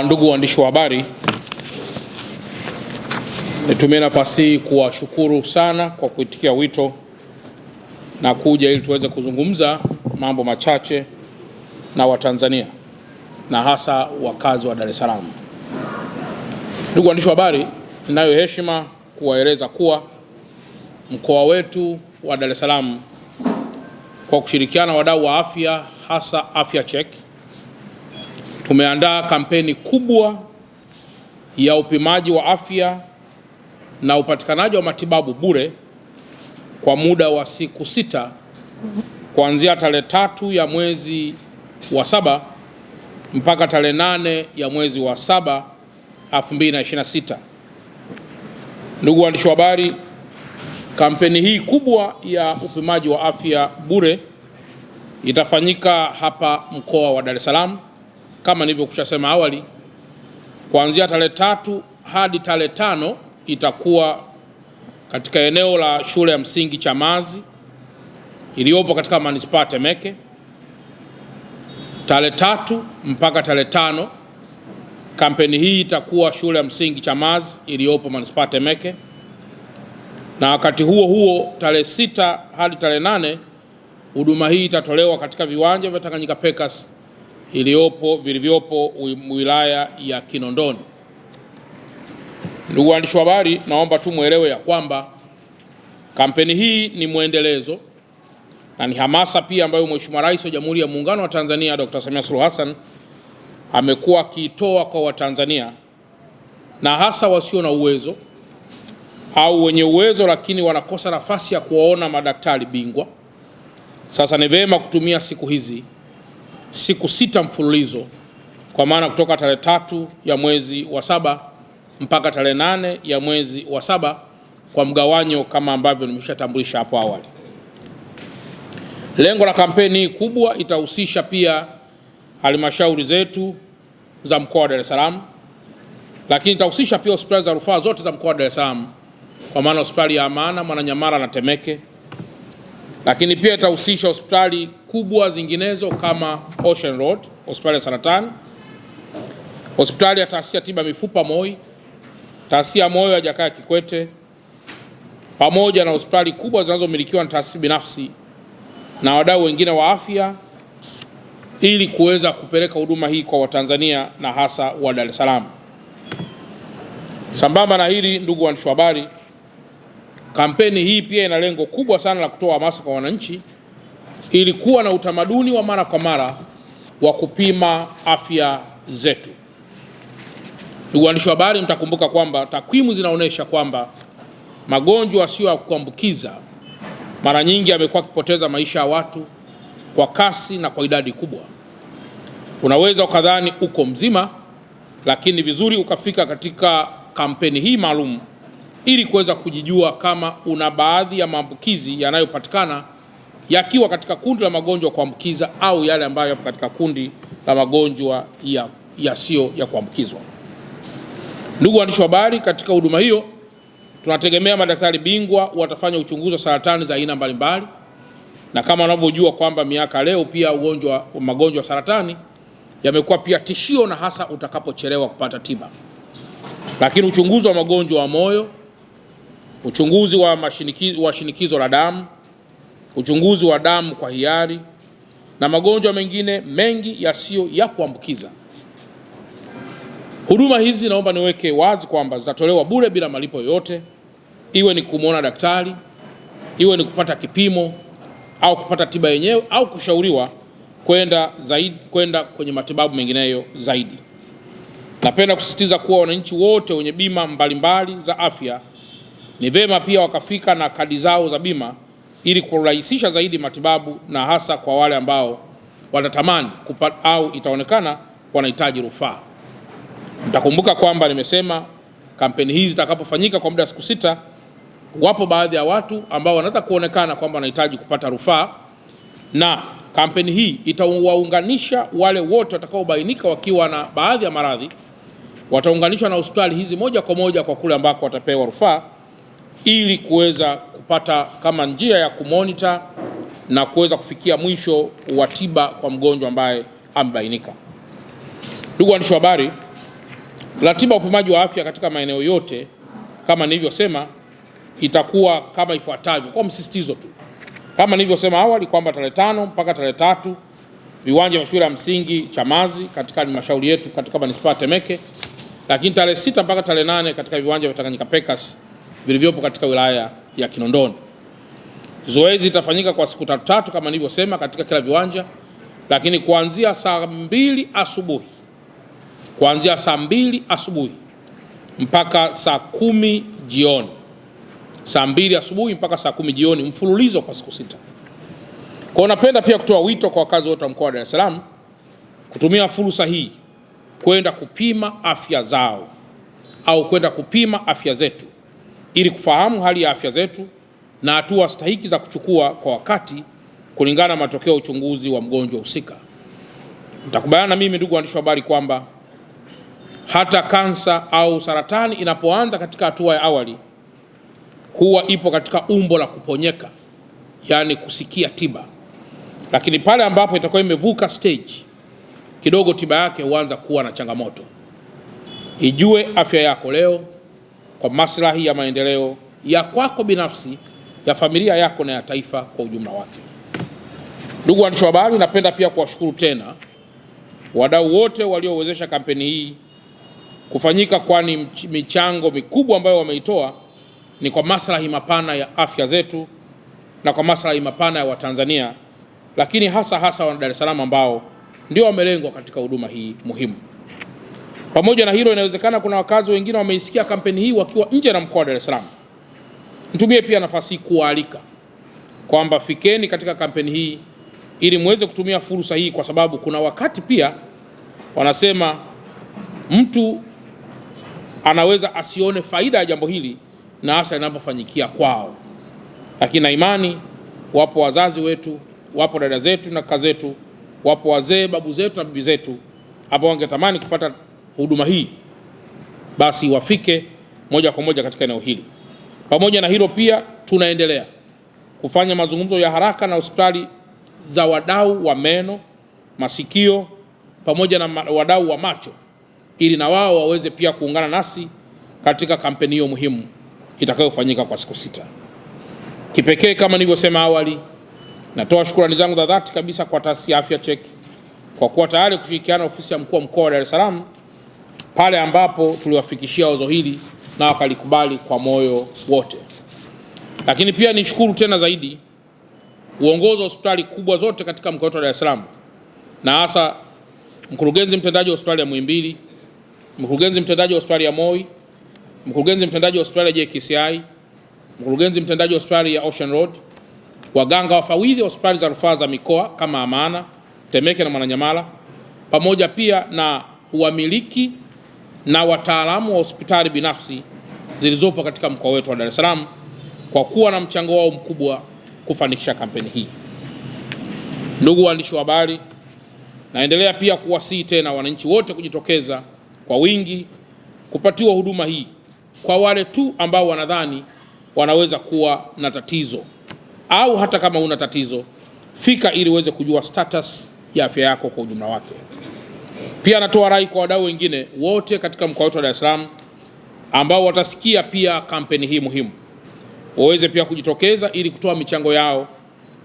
Ndugu waandishi wa habari, nitumie nafasi hii kuwashukuru sana kwa kuitikia wito na kuja ili tuweze kuzungumza mambo machache na Watanzania na hasa wakazi wa Dar es Salaam. Ndugu waandishi wa habari, ninayo heshima kuwaeleza kuwa mkoa wetu wa Dar es Salaam kwa kushirikiana na wadau wa afya hasa Afya Check tumeandaa kampeni kubwa ya upimaji wa afya na upatikanaji wa matibabu bure kwa muda wa siku 6 kuanzia tarehe 3 ya mwezi wa 7 mpaka tarehe 8 ya mwezi wa 7 2026. Ndugu waandishi wa habari, kampeni hii kubwa ya upimaji wa afya bure itafanyika hapa mkoa wa Dar es Salaam kama nilivyokushasema awali. Kuanzia tarehe 3 hadi tarehe 5 itakuwa katika eneo la shule ya msingi Chamazi iliyopo katika manispaa Temeke. Tarehe 3 mpaka tarehe 5 kampeni hii itakuwa shule ya msingi Chamazi iliyopo manispaa Temeke, na wakati huo huo tarehe 6 hadi tarehe 8 huduma hii itatolewa katika viwanja vya Tanganyika Packers vilivyopo wilaya ya Kinondoni. Ndugu waandishi wa habari, naomba tu muelewe ya kwamba kampeni hii ni mwendelezo na ni hamasa pia ambayo Mheshimiwa Rais wa Jamhuri ya Muungano wa Tanzania Dr. Samia Suluhu Hassan amekuwa akiitoa kwa Watanzania na hasa wasio na uwezo au wenye uwezo lakini wanakosa nafasi ya kuwaona madaktari bingwa. Sasa ni vema kutumia siku hizi, siku 6 mfululizo, kwa maana kutoka tarehe 3 ya mwezi wa 7 mpaka tarehe 8 ya mwezi wa 7 kwa mgawanyo kama ambavyo nimeshatambulisha hapo awali. Lengo la kampeni kubwa itahusisha pia halmashauri zetu za mkoa wa Dar es Salaam, lakini itahusisha pia hospitali za rufaa zote za mkoa wa Dar es Salaam, kwa maana hospitali ya Amana, Mwananyamala na Temeke, lakini pia itahusisha hospitali kubwa zinginezo kama Ocean Road, hospitali ya saratani, hospitali ya taasisi ya tiba mifupa Moi, taasisi ya moyo ya Jakaya Kikwete, pamoja na hospitali kubwa zinazomilikiwa na taasisi binafsi na wadau wengine wa afya, ili kuweza kupeleka huduma hii kwa Watanzania na hasa wa Dar es Salaam. Sambamba na hili, ndugu waandishi wa habari, kampeni hii pia ina lengo kubwa sana la kutoa hamasa kwa wananchi ili kuwa na utamaduni wa mara kwa mara wa kupima afya zetu. Ndugu waandishi wa habari, mtakumbuka kwamba takwimu zinaonyesha kwamba magonjwa yasiyo ya kuambukiza mara nyingi yamekuwa yakipoteza maisha ya watu kwa kasi na kwa idadi kubwa. Unaweza ukadhani uko mzima, lakini vizuri ukafika katika kampeni hii maalum ili kuweza kujijua kama una baadhi ya maambukizi yanayopatikana yakiwa katika kundi la magonjwa ya kuambukiza au yale ambayo yapo katika kundi la magonjwa yasiyo ya kuambukizwa. Ndugu waandishi wa habari, katika huduma hiyo tunategemea madaktari bingwa watafanya uchunguzi wa saratani za aina mbalimbali, na kama unavyojua kwamba miaka leo pia magonjwa ya saratani yamekuwa pia tishio, na hasa utakapochelewa kupata tiba. Lakini uchunguzi wa magonjwa wa moyo, uchunguzi wa shinikizo la damu, uchunguzi wa damu kwa hiari na magonjwa mengine mengi yasiyo ya kuambukiza. Huduma hizi naomba niweke wazi kwamba zitatolewa bure bila malipo yoyote, iwe ni kumwona daktari, iwe ni kupata kipimo au kupata tiba yenyewe au kushauriwa kwenda kwenye matibabu mengineyo zaidi. Napenda kusisitiza kuwa wananchi wote wenye bima mbalimbali za afya ni vema pia wakafika na kadi zao za bima ili kurahisisha zaidi matibabu, na hasa kwa wale ambao watatamani kupata au itaonekana wanahitaji rufaa. Mtakumbuka kwamba nimesema kampeni hizi zitakapofanyika kwa muda wa siku 6, wapo baadhi ya watu ambao wanaweza kuonekana kwamba wanahitaji kupata rufaa, na kampeni hii itawaunganisha wale wote watakaobainika wakiwa na baadhi ya maradhi, wataunganishwa na hospitali hizi moja kwa moja kwa kule ambako watapewa rufaa, ili kuweza kupata kama njia ya kumonitor na kuweza kufikia mwisho wa tiba kwa mgonjwa ambaye amebainika. Ndugu waandishi wa habari, ratiba ya upimaji wa afya katika maeneo yote kama nilivyosema itakuwa kama ifuatavyo, kwa msisitizo tu. Kama nilivyosema awali kwamba tarehe 5 mpaka tarehe 3 viwanja vya shule ya msingi Chamazi katika halmashauri yetu katika manispaa ya Temeke, lakini tarehe 6 mpaka tarehe 8 katika viwanja vya Tanganyika Packers vilivyopo katika wilaya ya Kinondoni. Zoezi litafanyika kwa siku tatu kama nilivyosema katika kila viwanja, lakini kuanzia saa 2 asubuhi mpaka saa 10 jioni. Saa 2 asubuhi mpaka saa 10 jioni, mfululizo kwa siku 6. Kwa napenda pia kutoa wito kwa wakazi wote wa mkoa wa Dar es Salaam kutumia fursa hii kwenda kupima afya zao au kwenda kupima afya zetu ili kufahamu hali ya afya zetu na hatua stahiki za kuchukua kwa wakati kulingana na matokeo ya uchunguzi wa mgonjwa husika. Mtakubaliana na mimi ndugu waandishi wa habari kwamba hata kansa au saratani inapoanza katika hatua ya awali huwa ipo katika umbo la kuponyeka, yani kusikia tiba. Lakini pale ambapo itakuwa imevuka stage kidogo, tiba yake huanza kuwa na changamoto. Ijue afya yako leo kwa maslahi ya maendeleo ya kwako binafsi, ya familia yako na ya taifa kwa ujumla wake. Ndugu waandishi wa habari, napenda pia kuwashukuru tena wadau wote waliowezesha kampeni hii kufanyika, kwani michango mikubwa ambayo wameitoa ni kwa maslahi mapana ya afya zetu na kwa maslahi mapana ya Watanzania, lakini hasa wana Dar es Salaam ambao ndio wamelengwa katika huduma hii muhimu. Pamoja na hilo, inawezekana kuna wakazi wengine wameisikia kampeni hii wakiwa nje na mkoa wa Dar es Salaam. Nitumie pia nafasi kuwaalika kwamba fikeni katika kampeni hii ili muweze kutumia fursa hii, kwa sababu kuna wakati pia wanasema mtu anaweza asione faida ya jambo hili na hasa linapofanyikia kwao, lakini na imani wapo wazazi wetu, wapo dada zetu na kaka zetu, wapo wazee, babu zetu na bibi zetu ambao wangetamani kupata huduma hii, basi wafike moja kwa moja katika eneo hili. Pamoja na hilo pia tunaendelea kufanya mazungumzo ya haraka na hospitali za wadau wa meno, masikio pamoja na wadau wa macho ili na wao waweze pia kuungana nasi katika kampeni hiyo muhimu itakayofanyika kwa siku 6. Kipekee kama nilivyosema awali, natoa shukrani zangu za dhati kabisa kwa taasisi ya Afya Check kwa kuwa tayari kushirikiana na ofisi ya mkuu wa mkoa wa Dar es Salaam pale ambapo tuliwafikishia wazo hili na wakalikubali kwa moyo wote. Lakini pia nishukuru tena zaidi uongozi wa hospitali kubwa zote katika mkoa wetu wa Dar es Salaam, na hasa mkurugenzi mtendaji wa hospitali ya Muhimbili, mkurugenzi mtendaji wa hospitali ya Moi, mkurugenzi mtendaji wa hospitali ya JKCI, mkurugenzi mtendaji wa hospitali ya Ocean Road, waganga wafawidhi wa hospitali za rufaa za mikoa kama Amana, Temeke na Mwananyamala, pamoja pia na wamiliki na wataalamu wa hospitali binafsi zilizopo katika mkoa wetu wa Dar es Salaam kwa kuwa na mchango wao mkubwa kufanikisha kampeni hii. Ndugu waandishi wa habari, naendelea pia kuwasihi tena wananchi wote kujitokeza kwa wingi kupatiwa huduma hii, kwa wale tu ambao wanadhani wanaweza kuwa na tatizo, au hata kama una tatizo, fika ili uweze kujua status ya afya yako kwa ujumla wake. Pia natoa rai kwa wadau wengine wote katika mkoa wetu wa Dar es Salaam ambao watasikia pia kampeni hii muhimu, waweze pia kujitokeza ili kutoa michango yao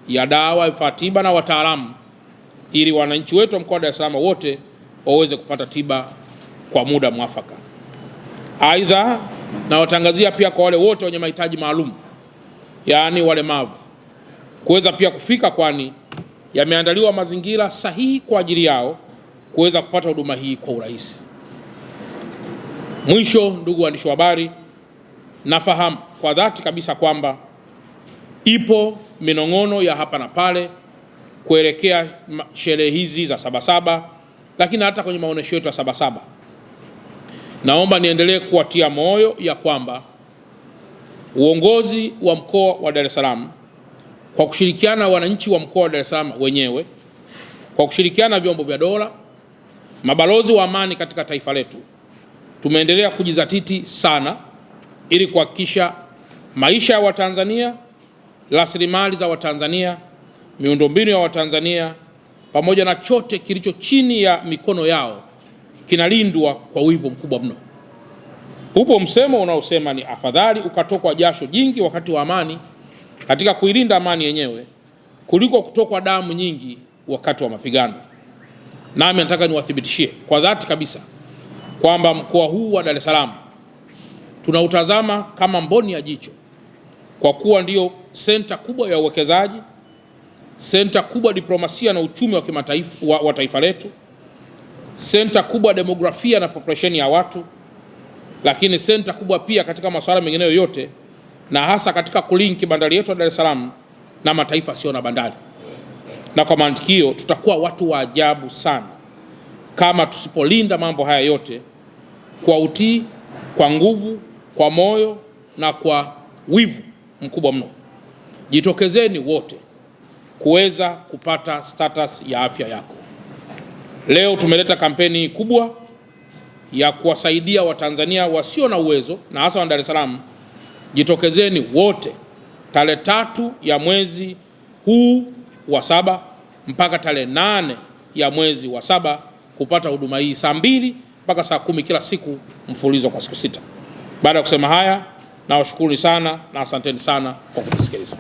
ya dawa, vifaa tiba na wataalamu ili wananchi wetu wa mkoa wa Dar es Salaam wote waweze kupata tiba kwa muda mwafaka. Aidha, na watangazia pia kwa wale wote wenye mahitaji maalum, yaani walemavu, kuweza pia kufika, kwani yameandaliwa mazingira sahihi kwa ajili yao kuweza kupata huduma hii kwa urahisi. Mwisho, ndugu waandishi wa habari, nafahamu kwa dhati kabisa kwamba ipo minong'ono ya hapa na pale kuelekea sherehe hizi za Sabasaba, lakini hata kwenye maonesho yetu ya Sabasaba. Naomba niendelee kuwatia moyo ya kwamba uongozi wa mkoa wa Dar es Salaam kwa kushirikiana na wananchi wa mkoa wa Dar es Salaam wenyewe, kwa kushirikiana na vyombo vya dola, mabalozi wa amani katika taifa letu, tumeendelea kujizatiti sana ili kuhakikisha maisha ya Watanzania, rasilimali za Watanzania, miundombinu ya Watanzania pamoja na chote kilicho chini ya mikono yao kinalindwa kwa wivu mkubwa mno. Upo msemo unaosema ni afadhali ukatokwa jasho jingi wakati wa amani katika kuilinda amani yenyewe kuliko kutokwa damu nyingi wakati wa mapigano. Nami nataka niwathibitishie kwa dhati kabisa kwamba mkoa huu wa Dar es Salaam tunautazama kama mboni ya jicho, kwa kuwa ndio senta kubwa ya uwekezaji, senta kubwa diplomasia na uchumi wa kimataifa wa taifa letu, senta kubwa demografia na population ya watu, lakini senta kubwa pia katika masuala mengine yote, na hasa katika kulinki bandari yetu ya Dar es Salaam na mataifa sio na bandari. Na kwa mantikio tutakuwa watu wa ajabu sana kama tusipolinda mambo haya yote kwa utii, kwa nguvu, kwa moyo na kwa wivu mkubwa mno. Jitokezeni wote kuweza kupata status ya afya yako. Leo tumeleta kampeni kubwa ya kuwasaidia Watanzania wasio na uwezo na hasa wa Dar es Salaam. Jitokezeni wote tarehe 3 ya mwezi huu wa 7 mpaka tarehe 8 ya mwezi wa 7 kupata huduma hii saa 2 mpaka saa 10 kila siku mfululizo kwa siku 6. Baada ya kusema haya, nawashukuruni sana na asanteni sana kwa kutusikiliza.